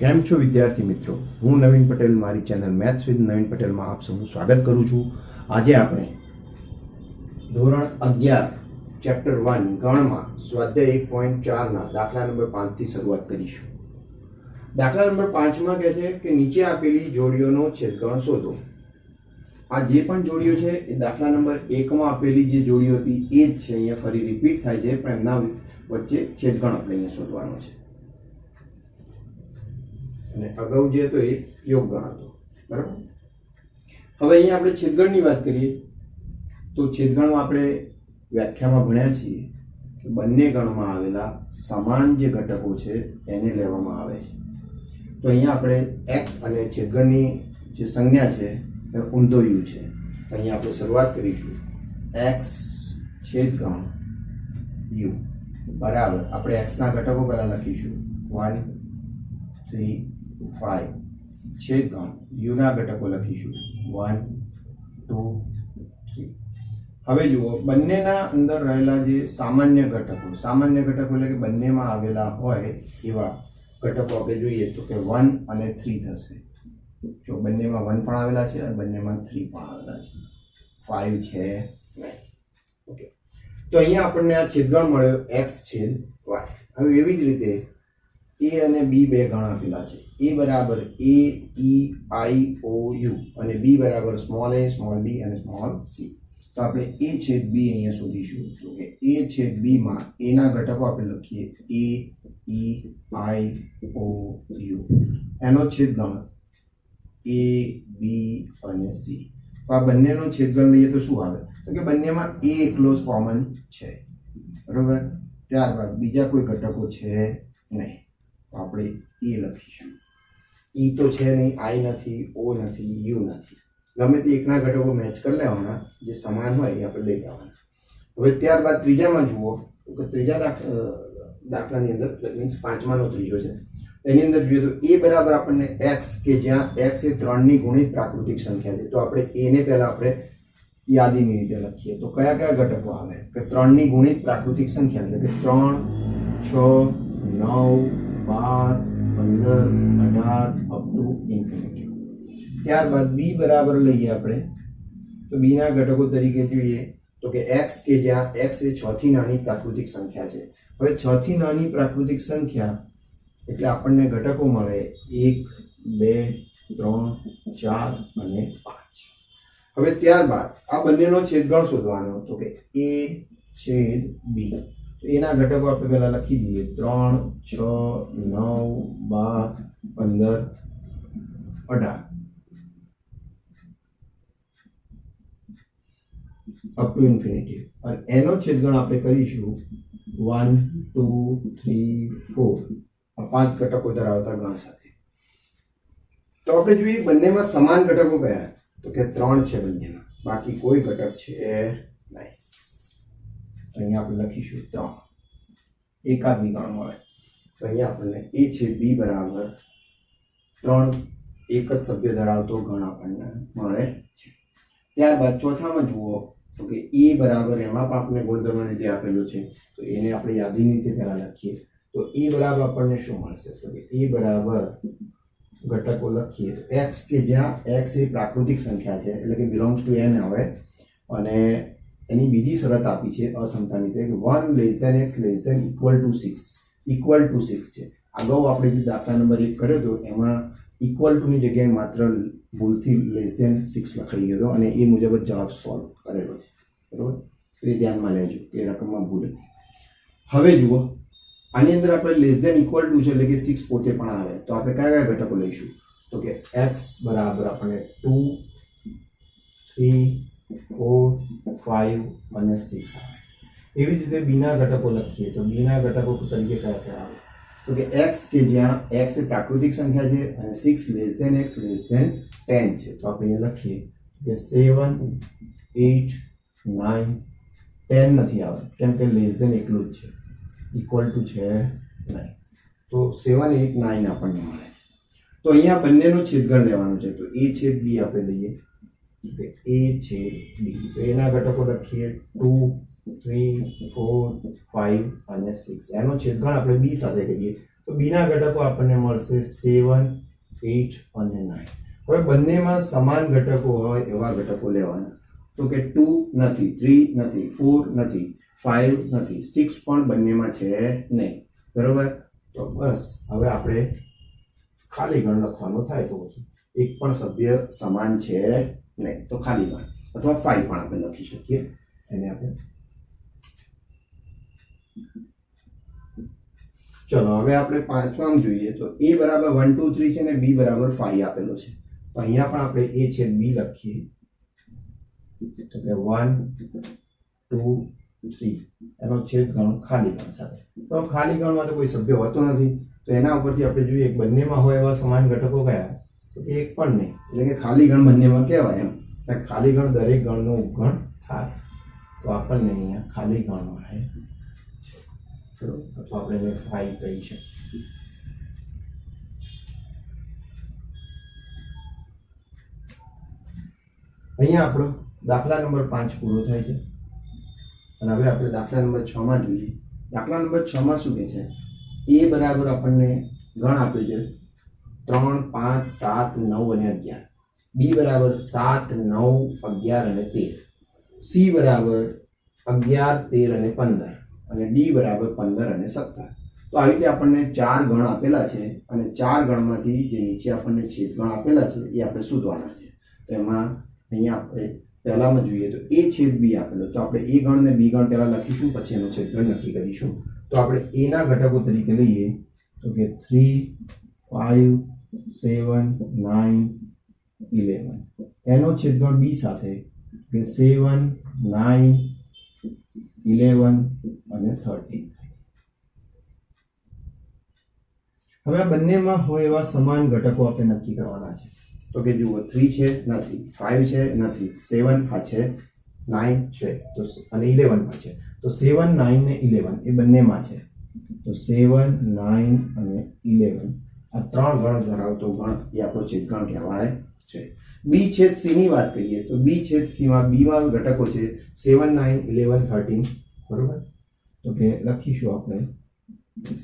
કેમ છો વિદ્યાર્થી મિત્રો? હું નવીન પટેલ, મારી ચેનલ મેથ્સ વિથ નવીન પટેલમાં આપ સૌનું સ્વાગત કરું છું. આજે આપણે ધોરણ 11 ચેપ્ટર 1 ગણમાં સ્વાધ્યાય 1.4 દાખલા નંબર 5 થી શરૂઆત કરીશું. દાખલા નંબર 5માં કહે છે કે નીચે આપેલી જોડીઓનો છેદગણ શોધો. આ જે પણ જોડીઓ છે એ દાખલા નંબર 1માં આપેલી જે જોડીઓ હતી એ જ છે. અહીંયા ફરી રિપીટ થાય છે, પણ એમના વચ્ચે છેદગણ આપણે અહીંયા શોધવાનો છે. અને અગાઉ જે હતો એ યોગ ગણ હતો, બરાબર. હવે અહીંયા આપણે છેદગણની વાત કરીએ તો છેદગણમાં આપણે વ્યાખ્યામાં ભણ્યા છીએ કે બંને ગણમાં આવેલા સમાન જે ઘટકો છે એને લેવામાં આવે છે. તો અહીંયા આપણે x અને છેદગણની જે સંજ્ઞા છે એ ઊંધો u છે. તો અહીંયા આપણે શરૂઆત કરીશું. x છેદગણ u બરાબર આપણે x ના ઘટકો પહેલા લખીશું 1 3 5 છેદગણ u ના ઘટકો લખીશું 1 2 3. હવે જુઓ, બંનેના અંદર રહેલા જે સામાન્ય ઘટકો એટલે કે બંનેમાં આવેલા હોય એવા ઘટકો આપણે જોઈએ તો કે 1 અને 3 થશે. જો બંનેમાં 1 પણ આવેલા છે અને બંનેમાં 3 પણ આવેલા છે, 5 છે નહીં. ઓકે, તો અહીંયા આપણને આ છેદગણ મળ્યો x છેદ y. હવે એવી જ રીતે a અને b બે ગણ આપેલા છે. a બરાબર a e i o u અને b બરાબર સ્મોલ a સ્મોલ b અને સ્મોલ c. તો આપણે a છેદ b અહીંયા શોધીશું. તો કે a છેદ b માં a ના ઘટકો આપણે લખીએ a e i o u, એનો છેદગણ a b અને c. તો આ બંનેનો છેદગણ લઈએ તો શું આવે? તો કે બંનેમાં a એકલો જ કોમન છે, બરોબર. ત્યારબાદ બીજા કોઈ ઘટકો છે નહીં, તો આપણે એ લખીશું. ઈ તો છે નહીં, આઈ નથી, ઓ નથી, યુ નથી. ગમે તે એકના ઘટકો મેચ કરી લેવાના, જે સમાન હોય એ આપણે લઈ લેવાના. હવે ત્યારબાદ ત્રીજામાં જુઓ તો ત્રીજા દાખલાની અંદર મીન્સ પાંચમાનો ત્રીજો છે, એની અંદર જોઈએ તો એ બરાબર આપણને x કે જ્યાં x એ 3 ની ગુણિત પ્રાકૃતિક સંખ્યા છે. તો આપણે એ ને પહેલા આપણે યાદીની રીતે લખીએ. તો કયા કયા ઘટકો આવે? કે 3 ની ગુણિત પ્રાકૃતિક સંખ્યા એટલે કે 3 6 9 12 15 18 અપ ટુ ઇન્ફિનિટી. ત્યારબાદ b બરાબર લઈએ આપણે. તો b ના ઘટકો તરીકે જોઈએ તો કે x કે જ્યાં x એ 6 થી નાની પ્રાકૃતિક સંખ્યા છે. હવે 6 થી નાની પ્રાકૃતિક સંખ્યા એટલે આપણને ઘટકો મળે 1 2 3 4 અને 5. હવે ત્યારબાદ આ બંનેનો છેદગણ શોધવાનો. તો કે a છેદ b. તો એના ઘટકો આપણે પહેલા લખી દઈએ 3 6 9 12 15 18 અપ ટુ ઇન્ફિનિટી. અને એનો છેદગણ આપણે કરીશું 1 2 3 4 આ 5 ઘટકો ધરાવતા ગણ સાથે. તો આપણે જોઈએ બંનેમાં સમાન ઘટકો કયા? તો કે 3 છે બંનેમાં, બાકી કોઈ ઘટક છે નહીં. તો અહીંયા આપણે લખીશું 3. એકાદી ગણ મળે. તો અહીંયા આપણને a છે b બરાબર 3 એક જ સભ્ય ધરાવતો ગણ આપણને મળે છે. ત્યારબાદ ચોથામાં જુઓ તો કે a બરાબર એમાં પણ આપણે ગુણધર્મ રીતે આપેલું છે, તો એને આપણે યાદીની રીતે પહેલા લખીએ. તો a બરાબર આપણને શું મળશે? તો કે a બરાબર ઘટકો લખીએ તો x કે જ્યાં x એ પ્રાકૃતિક સંખ્યા છે એટલે કે બિલોંગ્સ ટુ n આવે. અને એની બીજી શરત આપી છે અસમતાની રીતે કે 1 x equal to 6 છે. અગાઉ આપણે જે દાખલા નંબર 1 કર્યો હતો એમાં ઇક્વલ ટુ ની જગ્યાએ માત્ર ભૂલથી <6 લખાઈ ગયો હતો અને એ મુજબ જ જવાબ સોલ્વ કરેલો છે, બરોબર. તો એ ધ્યાનમાં લેજો કે રકમમાં ભૂલ હતી. હવે જુઓ, આની અંદર આપણે <= છે એટલે કે 6 પોતે પણ આવે. તો આપણે કયા કયા ઘટકો લઈશું? તો કે x બરાબર આપણને 2 3 4 5 અને 6 આવે. એવી જ રીતે b ના ઘટકો લખીએ તો b ના ઘટકો તરીકે કયા કયા આવે? તો કે x કે જ્યાં x એ પ્રાકૃતિક સંખ્યા છે અને 6 x 10 છે. તો આપણે અહીંયા લખીએ કે 7 8 9 10 નથી આવે કેમ કે એકલું જ છે, ઇક્વલ ટુ છે નહીં. તો 7 8 9 આપણને મળે છે. તો અહીંયા બંનેનો છેદગણ લેવાનો છે. તો a છેદ b આપણે લઈએ કે a છેદ b. તો એના ઘટકો લખીએ 2 3 4 5 અને 6. એનો છેદગણ આપણે b સાથે કરીએ તો બી ના ઘટકો આપણને મળશે 7, 8 અને 9. હવે બંનેમાં સમાન ઘટકો હોય એવા ઘટકો લેવાના. તો કે 2 નથી, 3 નથી, 4 નથી, 5 નથી, 6 પણ બંનેમાં છે નહીં. બરોબર? તો બસ હવે આપણે ખાલી ગણ લખવાનો થાય તો એક પણ સભ્ય સમાન છે નહીં, તો ખાલી ગણ અથવા 5 પણ આપણે લખી શકીએ. એને આપણે ચલો હવે આપણે પાંચમાં જોઈએ તો a બરાબર 1 2 3 છે ને b બરાબર 5 આપેલો છે. તો અહીંયા પણ આપણે a છેદ b લખીએ તો કે 1 2 3 એનો છેદ ગણ ખાલી ગણ સાથે. તો ખાલી ગણમાં તો કોઈ સભ્ય હોતો નથી, તો એના ઉપરથી આપણે જોઈએ બંનેમાં હોય એવા સમાન ઘટકો કયા, તો કે એક પણ નહીં, એટલે કે ખાલી ગણ બંનેમાં કહેવાય એમ. ખાલી ગણ દરેક ગણનો ઉપગણ થાય. તો આપણને અહીંયા ખાલી ગણ મળે, અથવા આપણે એને 5 કહી શકીએ. અહીંયા આપણો દાખલા નંબર 5 પૂરો થાય છે. અને હવે આપણે દાખલા નંબર 6 માં જોઈએ. દાખલા નંબર 6 માં શું કહે છે, a બરાબર આપણને ગણ આપ્યું છે 3 5 7 9 અને 11, b બરાબર 7 9 11 અને 13, c બરાબર 11 13 અને 15 અને d બરાબર 15 અને 17. તો આવી રીતે આપણને 4 ગણ આપેલા છે અને 4 ગણમાંથી જે નીચે આપણને છેદ ગણ આપેલા છે એ આપણે શોધવાના છે. તો એમાં અહીંયા આપણે પહેલામાં જોઈએ તો a છેદ b આપેલો, તો આપણે a ગણ ને b ગણ પહેલા લખીશું, પછી એનો છેદ ગણ નક્કી કરીશું. તો આપણે a ના ઘટકો તરીકે લઈએ તો કે 3 5 7 9 11, એનો છેદ ગણ b સાથે કે 7 9 11 અને 13. હવે આ બંનેમાં હોય એવા સમાન ઘટકો આપણે નક્કી કરવાના છે. તો કે જુઓ 3 છે નથી, 5 છે નથી, 7 હા છે, 9 છે તો અને 11 પણ છે. તો 7 9 ને 11 એ બંનેમાં છે. તો 7 9 અને 11 આ ત્રણ ગણ ધરાવતો ગણ એ આપણો છેદગણ કહેવાય છે. બી છેદ સી ની વાત કરીએ તો બી છેદ સી માં બી માં ઘટકો છે 7 9 11 13. બરોબર? તો કે લખીશું આપણે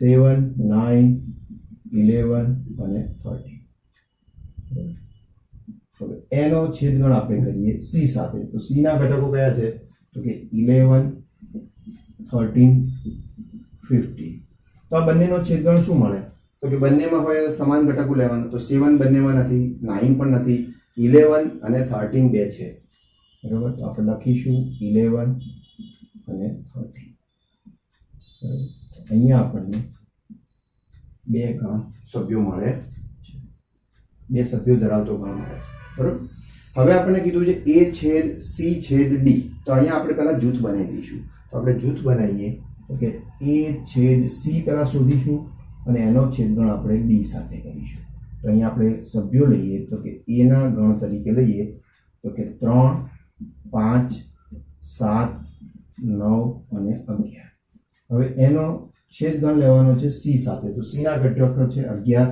7 9 11 અને 13. હવે એનો છેદગણ આપણે કરીએ સી સાથે. તો સી ના ઘટકો કયા છે, તો કે 11 13 15. તો આ બંનેનો છેદગણ શું મળે, તો કે બંનેમાં હોય સમાન ઘટકો લેવાના. તો 7 બંનેમાં નથી, 9 પણ નથી, 11 અને 13 બે છે. બરાબર? તો આપણે લખીશું 11 અને 13. અહીંયા આપણને બે ગણ સભ્યો મળે છે, બે સભ્યો ધરાવતો ગણ મળે છે. બરોબર? હવે આપણે કીધું છે a છેદ c છેદ d. તો અહીંયા આપણે પહેલા જૂથ બનાવી દઈશું. તો આપણે જૂથ બનાવીએ તો કે a છેદ c પહેલા શોધીશું અને એનો છેદગણ આપણે d સાથે કરીશું. તો અહીંયા આપણે સભ્યો લઈએ તો કે a ના ગણ તરીકે લઈએ તો કે 3 5 7 9 અને 11. હવે એનો છેદગણ લેવાનો છે c સાથે. તો c ના ઘટકો છે 11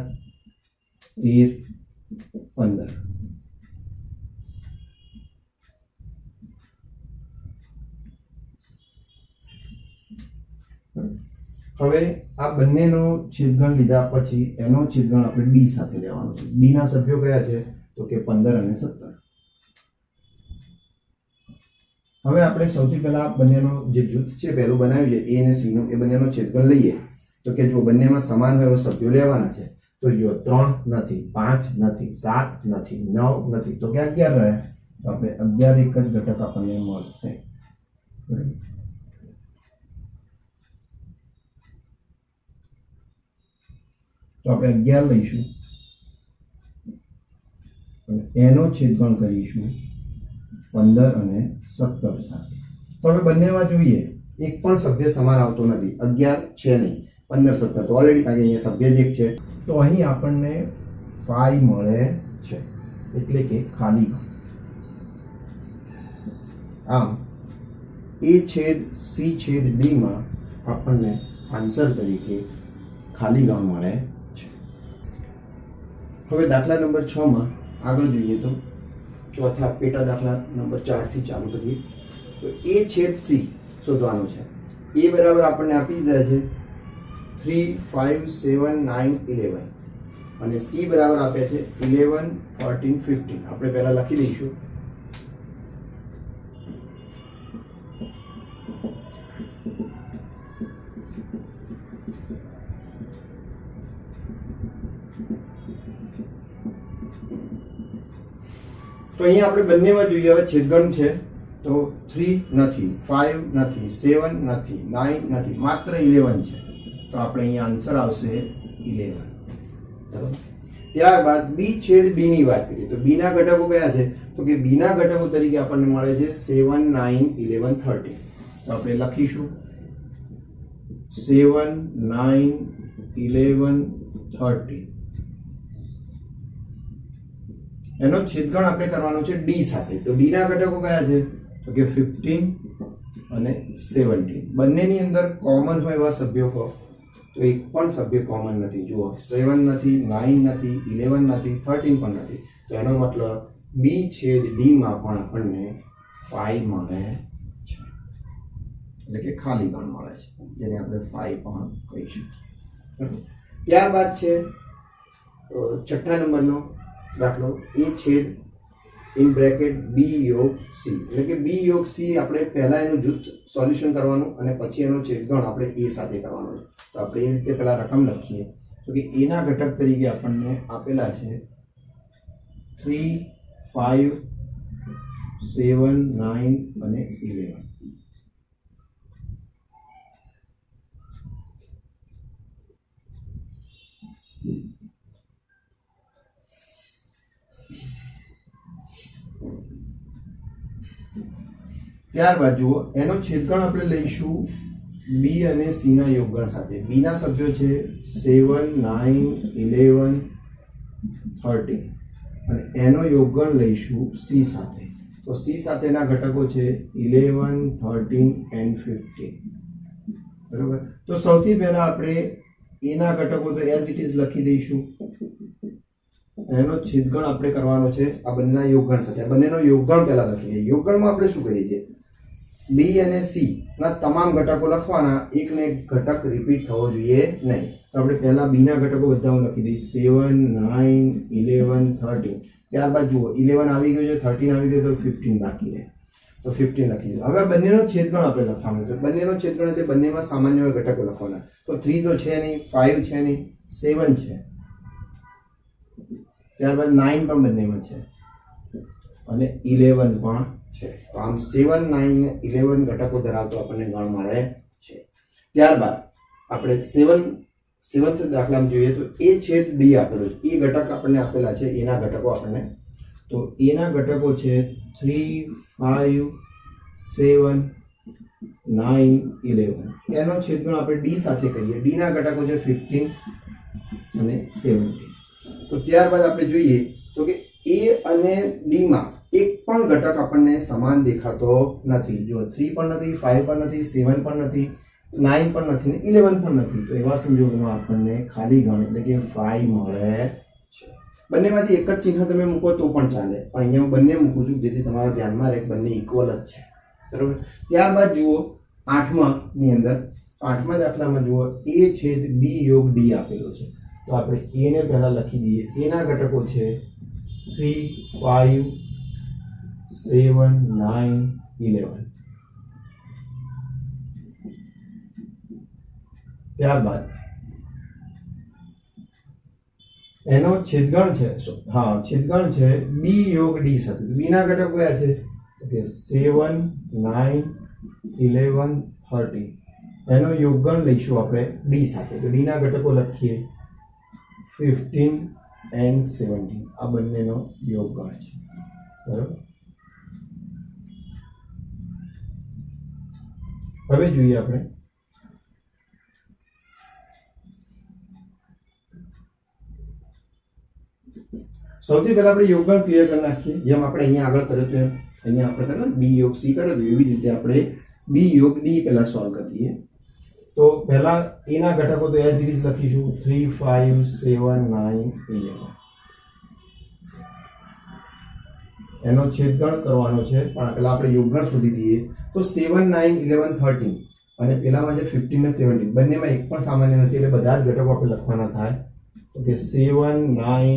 13 15. હવે આ બંનેનો છેદગણ લીધા પછી એનો છેદગણ આપણે d સાથે લેવાનો છે. d ના સભ્યો કયા છે, તો કે 15 અને 17. હવે આપણે સૌથી પહેલા બંનેનો જે જૂથ છે પહેલું બનાવ્યું છે a અને c નું, એ બંનેનો છેદગણ લઈએ તો કે જો બંનેમાં સમાન હોય એવા સભ્યો લેવાના છે. તો જો 3 નથી, 5 નથી, 7 નથી, 9 નથી, તો કે 11 રહ્યા. તો આપણે 11 એક જ ઘટક આપણને મળશે. બરાબર? તો આપણે 11 લઈશું અને એનો છેદગણ કરીશું 15 અને 17 સાથે. તો હવે બંનેમાં જોઈએ એક પણ સભ્ય સમાન આવતો નથી. 11 છે નહીં, 15 17 તો ઓલરેડી કારણ કે અહીંયા સભ્ય જ એક છે. તો અહીં આપણને 5 મળે છે, એટલે કે ખાલી ગણ. આમ a છેદ c છેદ d માં આપણને આન્સર તરીકે ખાલી ગણ મળે છે. હવે દાખલા નંબર 6 માં આગળ જોઈએ તો ચોથા પેટા દાખલા નંબર 4 થી ચાલુ કરીએ. તો a છેદ c શોધવાનું છે. a બરાબર આપણને આપી દીધા છે 3, 5, 7, 9, 11 અને C બરાબર આપે છે 11, 13, 15. આપણે પહેલા લખી દઈશું. તો અહીંયા આપણે બંનેમાં જોઈએ. હવે છેદગણ છે તો 3 નથી, 5 નથી, 7 નથી, 9 નથી, માત્ર 11 છે. તો આપણે અહીંયા આન્સર આવશે 11. બરાબર. ત્યારબાદ બી છેદ બી ની વાત કરીએ તો બી ના ઘટકો કયા છે? તો કે બી ના ઘટકો તરીકે આપણને મળે છે 7, 9, 11, 13. તો આપણે લખીશું 7, 9, 11, 13. એનો છેદગણ આપણે કરવાનો છે ડી સાથે. તો ડી ના ઘટકો કયા છે? તો કે 15 અને 17. બંનેની અંદર કોમન હોય એવા સભ્યો કહો. તો એક પણ સભ્ય કોમન નથી. જુઓ 7 નથી, 9 નથી, 11 નથી, 13 પણ નથી. તો એનો મતલબ બી છેદ ડી માં પણ આપણને 5 મળે છે, એટલે કે ખાલી ગણ મળે છે, જેને આપણે 5 પણ કહી શકીએ. ત્યારબાદ છે છઠ્ઠા નંબરનો દાખલો એ છેદ ઇન બ્રેકેટ બી યોગ સી. એટલે કે બી યોગ સી આપણે પહેલા એનું જૂથ સોલ્યુશન કરવાનું અને પછી એનો છેદગણ આપણે એ સાથે કરવાનો છે. તો આપણે એ રીતે પહેલા રકમ લખીએ. તો કે એના ઘટક તરીકે આપણને આપેલા છે 3, 5, 7, 9 અને 11. ત્યારબાદ જુઓ એનો છેદગણ આપણે લઈશું બી અને સી ના યોગગણ સાથે. બી ના સભ્યો છે 7, 9, 11, 13 અને એનો યોગગણ લઈશું સી સાથે. તો સી સાથેના ઘટકો છે 11, 13 and 15. બરોબર. તો સૌથી પહેલા આપણે એના ઘટકો તો એઝ ઇટ ઇઝ લખી દઈશું. એનો છેદગણ આપણે કરવાનો છે આ બંનેના યોગગણ સાથે. આ બંનેનો યોગગણ પહેલા લખી દઈએ. યોગગણમાં આપણે શું કરીએ છીએ? બી અને સી ના તમામ ઘટકો લખવાના, એકને એક ઘટક રિપીટ થવો જોઈએ નહીં. તો આપણે પહેલા બી ના ઘટકો બધા હું લખી દઈશ 7, 9, 11, 13. ત્યારબાદ જુઓ 11 આવી ગયો છે, 13 આવી ગયો, તો 15 બાકી રહે. તો 15 લખી દો. હવે બંનેનો છેદગણ આપણે લખવાનો છે. બંનેનો છેદગણ એટલે બંનેમાં સામાન્ય ઘટકો લખવાના. તો 3 તો છે નહીં, 5 છે નહીં, 7 છે, ત્યારબાદ 9 પણ બંનેમાં છે અને 11 પણ છે. તો આમ 7, 9 ને 11 ઘટકો ધરાવતો આપણને ગણ મળે છે. ત્યારબાદ આપણે 7th દાખલામાં જોઈએ તો એ છેદ ડી આપેલો છે. એ ઘટક આપણને આપેલા છે. એના ઘટકો આપણને, તો એના ઘટકો છે 3, 5, 7, 9, 11. એનો છેદગણ આપણે ડી સાથે કરીએ. ડી ના ઘટકો છે 15 અને 17. તો ત્યારબાદ આપણે જોઈએ તો કે એ અને ડી માં એક પણ ઘટક આપણને સમાન દેખાતો નથી. જો 3 પણ નથી, 5 પણ નથી, 7 પણ નથી, 9 પણ નથી ને 11 પણ નથી. તો એવા સંજોગોમાં આપણને ખાલી ગણ એટલે કે 5 મળે છે. બંનેમાંથી એક જ ચિહ્ન તમે મૂકો તો પણ ચાલે, પણ અહીંયા હું બંને મૂકું છું જેથી તમારા ધ્યાનમાં રહે બંને ઇક્વલ જ છે. બરોબર. ત્યારબાદ જુઓ 8મા ની અંદર, 8મા દાખલામાં જુઓ એ છેદ બી યોગ ડી આપેલો છે. તો આપણે એ ને પહેલા લખી દઈએ. એના ઘટકો છે 3, 5, 7, 9, 11. ત્યારબાદ એનો છેદગણ છે, છેદગણ છે બી યોગ ડી સાથે. બી ના ઘટકો કયા છે? કે 7, 9, 11, 13. એનો યોગગણ લઈશું આપણે ડી સાથે. તો ડી ના ઘટકો લખીએ 15 and 17. આ બંનેનો યોગગણ છે. બરાબર. હવે જોઈએ આપણે સૌથી પહેલા આપણે યોગગણ ક્લિયર કરી નાખીએ. જેમ આપણે અહીંયા આગળ કર્યું હતું એમ અહીંયા આપણે કર્યું બી યોગ સી કર્યું હતું એવી રીતે આપણે બી યોગ ડી પહેલા સોલ્વ કરી દઈએ. તો પહેલા એના ઘટકો તો એઝ ઇટ ઇઝ લખીશું 3, 5, 7, 9, 11. એનો છેદગણ કરવાનો છે, પણ પહેલા આપણે યોગગણ શોધી દઈએ. તો 7, 9, 11, 13 અને પેલામાં જે 15 ને 17 બંનેમાં એક પણ સામાન્ય નથી એટલે બધા જ ઘટકો આપણે લખવાના થાય. તો કે 7 9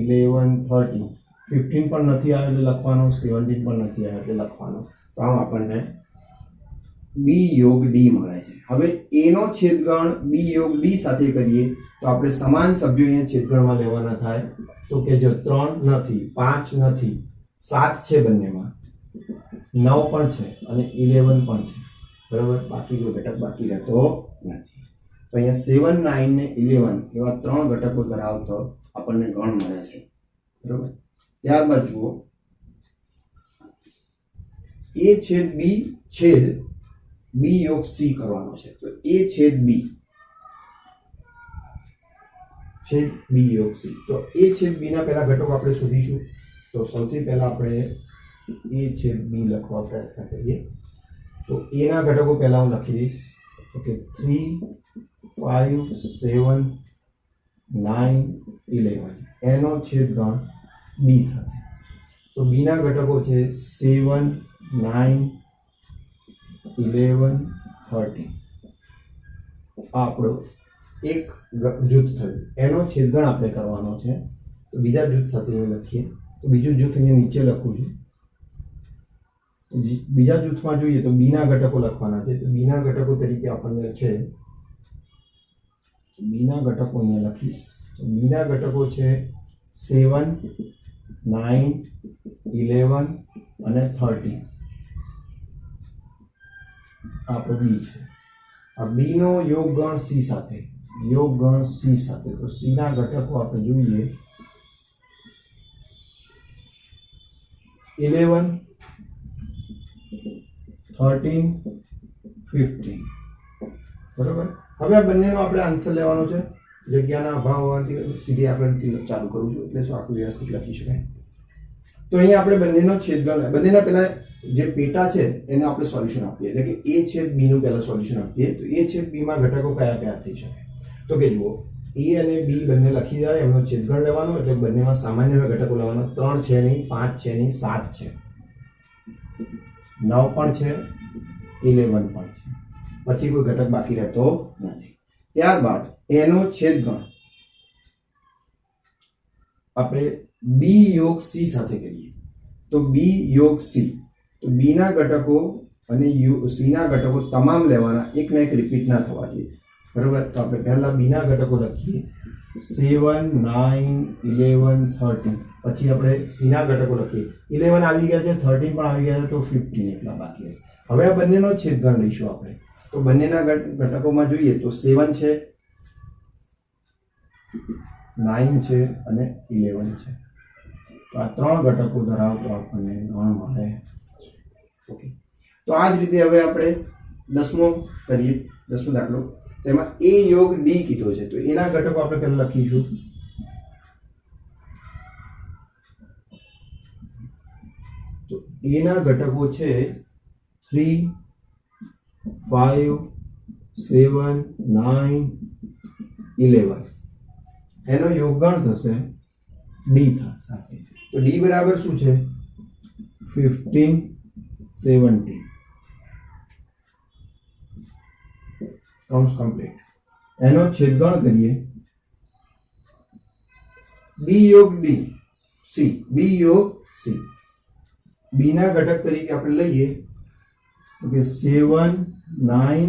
11 13 15 પણ નથી આવ્યો એટલે લખવાનો, 17 પણ નથી આવ્યો એટલે લખવાનો. તો આમ આપણને b યોગ d મળે છે. હવે a નો છેદગણ b યોગ d સાથે કરીએ તો આપણે સમાન સભ્યો અહીંયા છેદગણમાં લેવાના થાય. તો કે જો 3 નથી, 5 નથી, 7 છે બંનેમાં, 9 પણ છે અને 11 પણ છે. બરાબર, બાકી કોઈ ઘટક બાકી રહેતો નથી. તો અહીંયા 7 9 ને 11 એવા 3 ઘટકો ધરાવતો આપણને ગણ મળે છે. બરાબર, ત્યારબાદ જુઓ a છેદ b છેદ b યોગ c કરવાનો છે. તો a છેદ b છેદ b યોગ c. તો a છેદ b ના પહેલા ઘટકો આપણે શોધીશું. તો સૌથી પહેલા આપણે a છેદ b લખવા પ્રયત્ન કરીએ. તો a ના ઘટકો પહેલા હું લખી દઈશ. ઓકે, 3 5 7 9 11 એનો છેદગણ b સાથે. તો b ના ઘટકો છે 7 9 11 13. આ આપણો એક જૂથ થયું. એનો છેદગણ આપણે કરવાનો છે. તો બીજા જૂથ સાથે લખીએ. તો બીજું જૂથ અહીંયા નીચે લખું છું. બીજા જૂથમાં જોઈએ તો b ના ઘટકો લખવાના છે. તો b ના ઘટકો તરીકે આપણને છે, b ના ઘટકો અહીંયા લખીશ. તો b ના ઘટકો છે 7 9 11 અને 13. આપણો b છે. આ b નો યોગ ગણ c સાથે, યોગ ગણ c સાથે. તો c ના ઘટકો આપણે જોઈએ 11 13 15. બરોબર, હવે આ બંનેનો આપણે આન્સર લેવાનો છે. જગ્યાના અભાવ હોવાથી સીધી આપણે ચાલુ કરું છું એટલે શું આખું વ્યવસ્થિત લખી શકાય. તો અહીંયા આપણે બંનેનો છેદગણ, બંનેના પહેલા જે પેટા છે એને આપણે સોલ્યુશન આપીએ. એટલે કે a છેદ b નું પહેલા સોલ્યુશન આપીએ. તો a છેદ b માં ઘટકો કયા કયા થઈ શકે? તો કે જુઓ, a અને b બંને લખી જાય, એમનો છેદગણ લેવાનો એટલે બંનેમાં સામાન્ય ઘટકો લેવાનો. 3 છે નહીં, 5 છે નહીં, 7 છે, 9 પણ છે, 11 પણ છે. પછી કોઈ ઘટક બાકી રહેતો નથી. ત્યારબાદ એનો છેદગણ આપણે b યોગ c સાથે કરીએ. તો b યોગ c. તો b ના ઘટકો અને c ના ઘટકો તમામ લેવાના, એક ને એક રિપીટ ના થવા જોઈએ. બરોબર, તો આપણે પહેલા b ના ઘટકો લખીએ 7 9 11 13. પછી આપણે c ના ઘટકો લખીએ. 11 આવી ગયા છે, 13 પણ આવી ગયા છે, તો 15 એટલા બાકી હશે. હવે આ બંનેનો છેદગણ લઈશું આપણે. તો બંનેના ઘટકોમાં જોઈએ તો 7 છે, 9 છે અને 11 છે. તો આ 3 ઘટકો ધરાવતો આપણને ગણ મળે. ઓકે, તો આ જ રીતે હવે આપણે 10મો કરીએ, 10મો દાખલો. તેમાં a યોગ d કીધો છે. તો એના ઘટકો આપણે પહેલા લખીશું. તો a ના ઘટકો છે 3 5 7 9 11. એનો યોગગણ થશે d સાથે. તો d બરાબર શું છે? 15 17. કૌંસ કમ્પ્લીટ. એનો છેદગણ કરીએ b યોગ d c, b યોગ c. b ના ઘટક તરીકે આપણે લઈએ તો કે 7 9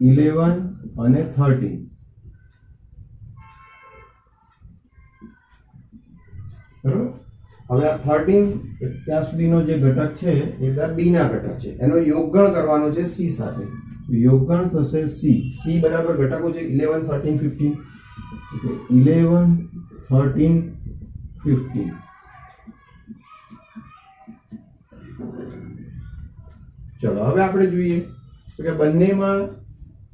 11 અને 13. બરોબર, હવે આ 13 ત્યાં સુધીનો જે ઘટક છે એ બધા b ના ઘટક છે. એનો યોગગણ કરવાનો છે c સાથે. યોગગણ થશે c. c બરાબર ઘટકો છે 11 13 15. એટલે 11 13 15. ચલો હવે આપણે જોઈએ તો કે બંનેમાં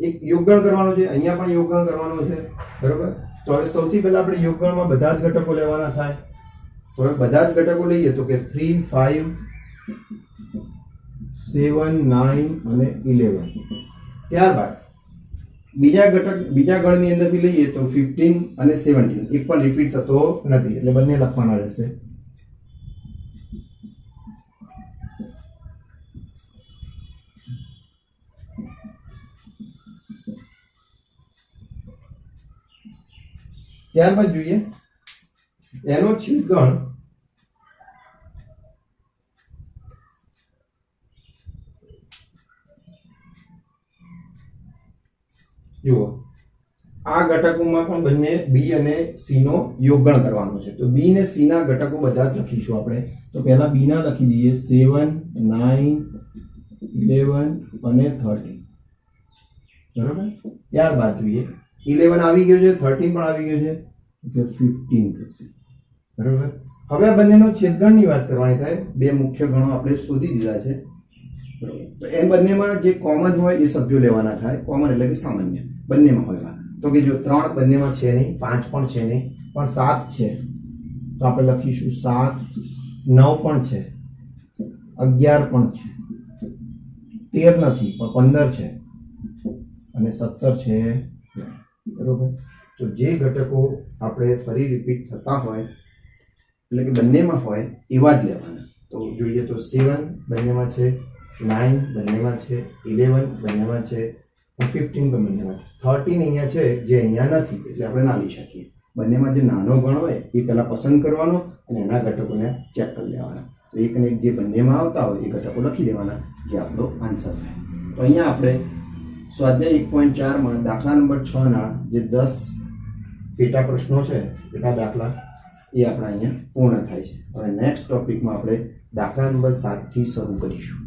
એક યોગગણ કરવાનો છે, અહીંયા પણ યોગગણ કરવાનો છે. બરોબર, તો હવે સૌથી પહેલા આપણે યોગગણમાં બધા જ ઘટકો લેવાના થાય. તો હવે બધા જ ઘટકો લઈએ તો કે 3 5 7 9 અને 11. ત્યારબાદ બીજા ગણની અંદરથી લઈએ તો 15 અને 17. એક પણ રિપીટ થતો નથી એટલે બંને લખવાના રહેશે. ત્યારબાદ જોઈએ એનો છેદગણ જુઓ, આ ઘટકોમાં પણ બંને બી અને સી નો યોગગણ કરવાનો છે. તો બી ને સી ના ઘટકો બધા જ લખીશું આપણે. તો પહેલા બી ના લખી દઈએ 7 9 11 અને 13. બરાબર. ત્યારબાદ જોઈએ 11 આવી ગયો છે, 13 પણ આવી ગયો છે, તો 15 થશે. બરાબર. હવે આ બંનેનો છેદગણની વાત કરવાની થાય. બે મુખ્ય ગણો આપણે શોધી દીધા છે. બરાબર. તો એ બંનેમાં જે કોમન હોય એ સભ્યો લેવાના થાય. કોમન એટલે કે સામાન્ય બંનેમાં હોય. તો કે જો 3 બંનેમાં છે નહીં, 5 પણ છે નહીં, પણ 7 છે, તો આપણે લખીશું 7. 9 પણ છે, 11 પણ છે, 13 નથી પણ 15 છે, અને 17 છે. બરોબર. તો જે ઘટકો આપણે ફરી રિપીટ થતા હોય એટલે કે બંનેમાં હોય એવા જ લેવાના. તો જોઈએ તો 7 બંનેમાં છે, 9 બંનેમાં છે, 11 બંનેમાં છે, 15 પણ બંનેમાં છે. 13 અહીંયા છે જે અહીંયા નથી એટલે આપણે ના લઈ શકીએ. બંનેમાં જે નાનો ગણ હોય એ પહેલા પસંદ કરવાનો અને એના ઘટકોને ચેક કરી લેવાના. તો એક ને એક જે બંનેમાં આવતા હોય એ ઘટકો લખી દેવાના, જે આપણો આન્સર થાય. તો અહીંયા આપણે સ્વાધ્યાય 1.4 દાખલા નંબર 6 ના જે 10 પેટા પ્રશ્નો છે, પેટા દાખલા, એ આપણા અહીંયા પૂર્ણ થાય છે. હવે નેક્સ્ટ ટોપિકમાં આપણે દાખલા નંબર 7 થી શરૂ કરીશું.